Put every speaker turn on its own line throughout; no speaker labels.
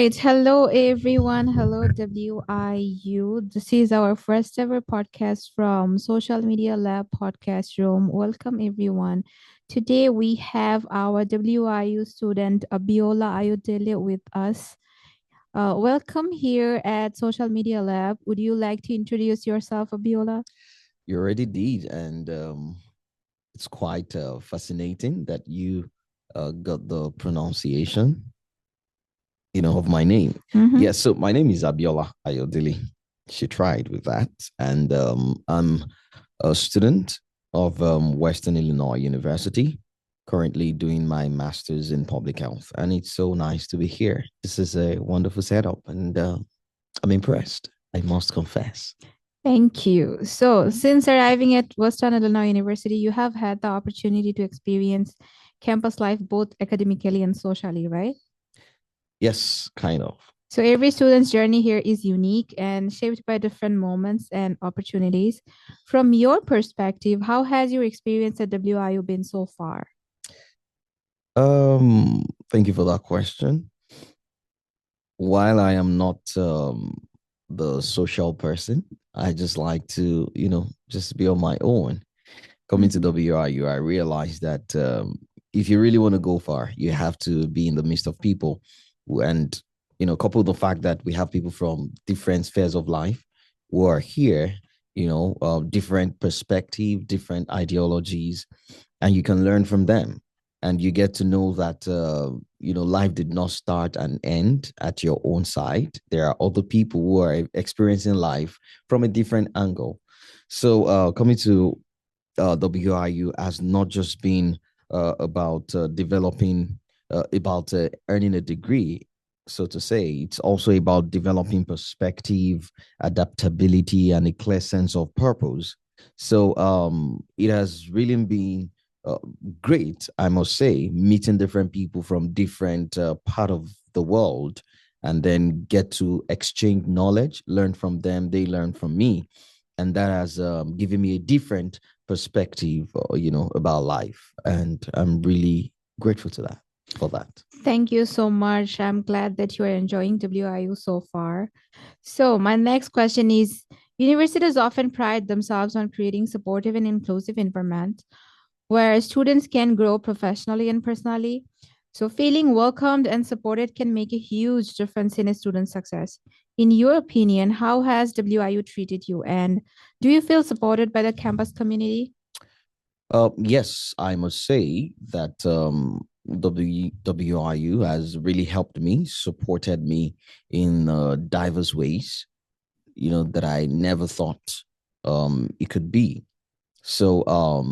right. Hello, everyone. Hello, WIU. This is our first ever podcast from Social Media Lab Podcast Room. Welcome, everyone. Today, we have our WIU student, Abiola Ayodele, with us. Welcome here at Social Media Lab. Would you like to introduce yourself, Abiola?
You already did, and it's quite fascinating that you got the pronunciation, of my name.
Mm-hmm.
Yes, so my name is Abiola Ayodele. She tried with that, and I'm a student of Western Illinois University, currently doing my master's in public health, and it's so nice to be here. This is a wonderful setup, and I'm impressed. I must confess.
Thank you. So, since arriving at Western Illinois University, you have had the opportunity to experience campus life both academically and socially, right?
Yes, kind of.
So, every student's journey here is unique and shaped by different moments and opportunities. From your perspective, how has your experience at WIU been so far?
Thank you for that question. While I am not the social person, I just like to, just be on my own. Coming to
Mhm.
WRU, I realized that if you really want to go far, you have to be in the midst of people. And, couple the fact that we have people from different spheres of life who are here, different perspective, different ideologies, and you can learn from them. And you get to know that life did not start and end at your own side. There are other people who are experiencing life from a different angle. So coming to WIU has not just been about developing, about earning a degree, so to say. It's also about developing perspective, adaptability, and a clear sense of purpose. So it has really been uh, great, I must say, meeting different people from different part of the world, and then get to exchange knowledge, learn from them, they learn from me, and that has given me a different perspective, about life, and I'm really grateful to that for that.
Thank you so much. I'm glad that you are enjoying WIU so far. So, my next question is universities often pride themselves on creating supportive and inclusive environments where students can grow professionally and personally. So, feeling welcomed and supported can make a huge difference in a student's success. In your opinion, how has WIU treated you? And do you feel supported by the campus community?
Yes, I must say that WIU has really helped me, supported me in diverse ways, that I never thought it could be. So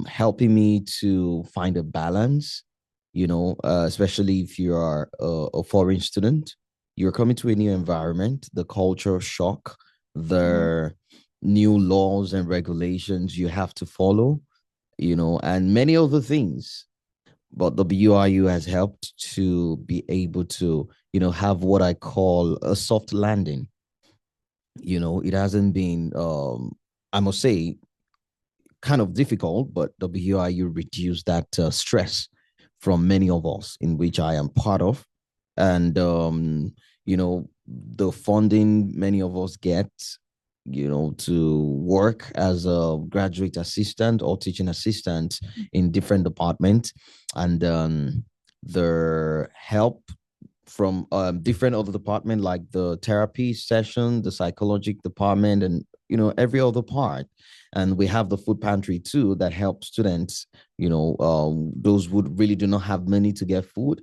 helping me to find a balance, especially if you are a foreign student, you're coming to a new environment, the culture shock,
Mhm.
the new laws and regulations you have to follow, and many other things. But the WIU has helped to be able to, have what I call a soft landing. It hasn't been, I must say, kind of difficult, but WIU reduced that stress from many of us, in which I am part of. And, the funding many of us get, to work as a graduate assistant or teaching assistant in different departments. And the help from different other department, like the therapy session, the psychological department, and every other part. And we have the food pantry too that helps students, those who really do not have money to get food,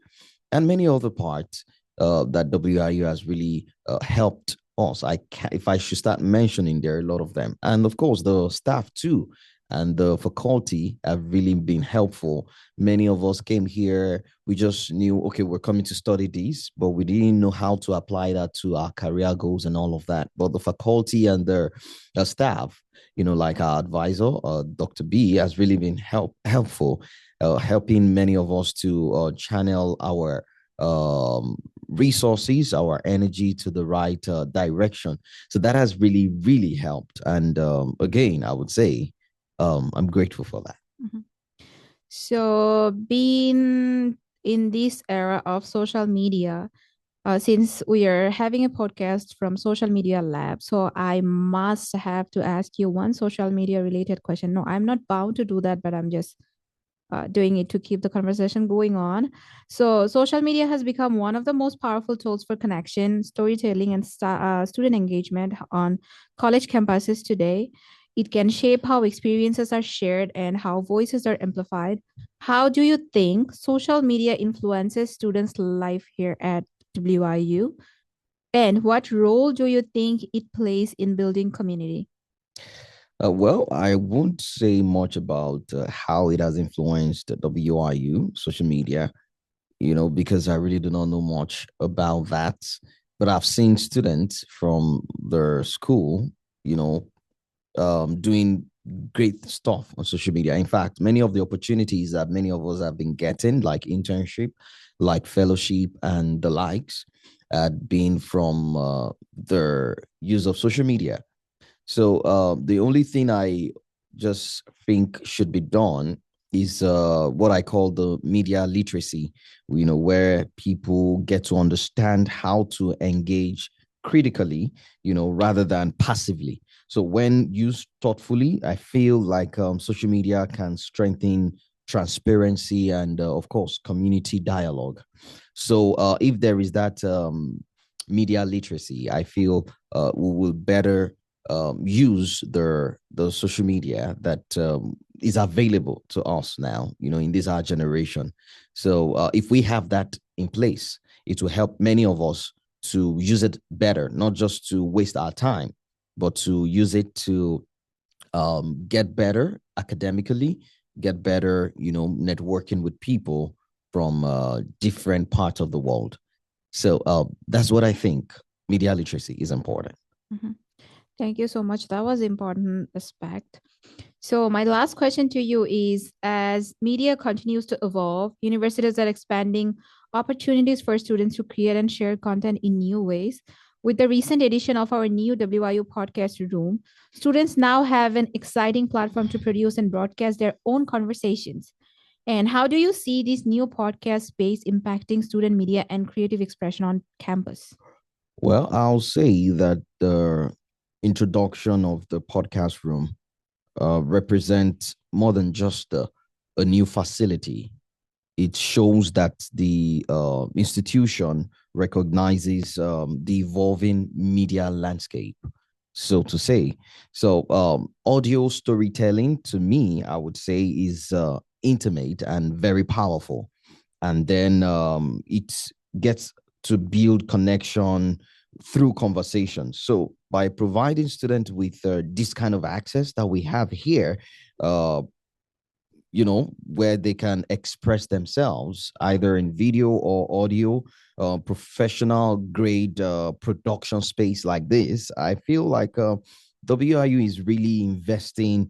and many other parts that WIU has really helped us. If I should start mentioning, there are a lot of them, and of course the staff too, and the faculty have really been helpful. Many of us came here, we just knew, okay, we're coming to study this, but we didn't know how to apply that to our career goals and all of that. But the faculty and their staff, like our advisor, Dr. B, has really been helpful, helping many of us to channel our resources, our energy to the right direction. So that has really, really helped. And again, I would say I'm grateful for that.
Mhm. So, being in this era of social media, since we are having a podcast from Social Media Lab, so I must have to ask you one social media related question. No, I'm not bound to do that, but I'm just doing it to keep the conversation going on. So, social media has become one of the most powerful tools for connection, storytelling, and student engagement on college campuses today. It can shape how experiences are shared and how voices are amplified. How do you think social media influences students' life here at WIU? And what role do you think it plays in building community?
Well, I won't say much about how it has influenced WIU social media, because I really do not know much about that. But I've seen students from their school, you know, doing great stuff on social media. In fact, many of the opportunities that many of us have been getting, like internship, like fellowship, and the likes, had been from their use of social media. So the only thing I just think should be done is what I call the media literacy, where people get to understand how to engage critically, rather than passively. So when used thoughtfully, I feel like social media can strengthen transparency and, of course, community dialogue. So if there is that media literacy, I feel we will better use the social media that is available to us now, in this our generation. So if we have that in place, it will help many of us to use it better, not just to waste our time, but to use it to get better academically, get better, networking with people from different parts of the world. So that's what I think. Media literacy is important.
Mhm. Thank you so much. That was important aspect. So my last question to you is, as media continues to evolve, universities are expanding opportunities for students to create and share content in new ways. With the recent edition of our new WIU podcast room, students now have an exciting platform to produce and broadcast their own conversations. And how do you see this new podcast space impacting student media and creative expression on campus?
Well, I'll say that the introduction of the podcast room represents more than just a new facility. It shows that the institution recognizes the evolving media landscape, so to say. So, audio storytelling, to me, I would say, is intimate and very powerful. And then it gets to build connection through conversation. So, by providing students with this kind of access that we have here, uh, where they can express themselves either in video or audio, professional grade production space like this. I feel like WIU is really investing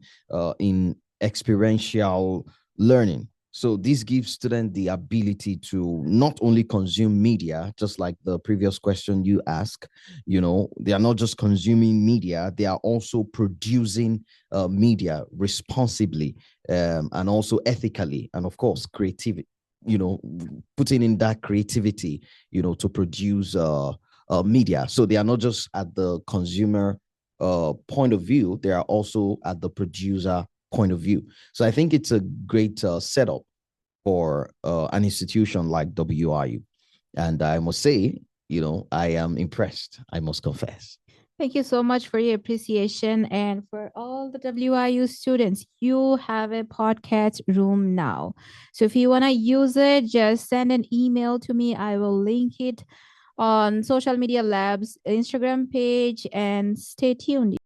in experiential learning. So this gives students the ability to not only consume media, just like the previous question you asked, they are not just consuming media, they are also producing media responsibly, and also ethically, and of course creativity, putting in that creativity, to produce media. So they are not just at the consumer point of view, they are also at the producer point of view. So I think it's a great setup for an institution like WIU. And I must say, I am impressed, I must confess.
Thank you so much for your appreciation. And for all the WIU students, you have a podcast room now. So if you want to use it, just send an email to me. I will link it on Social Media Labs Instagram page, and stay tuned.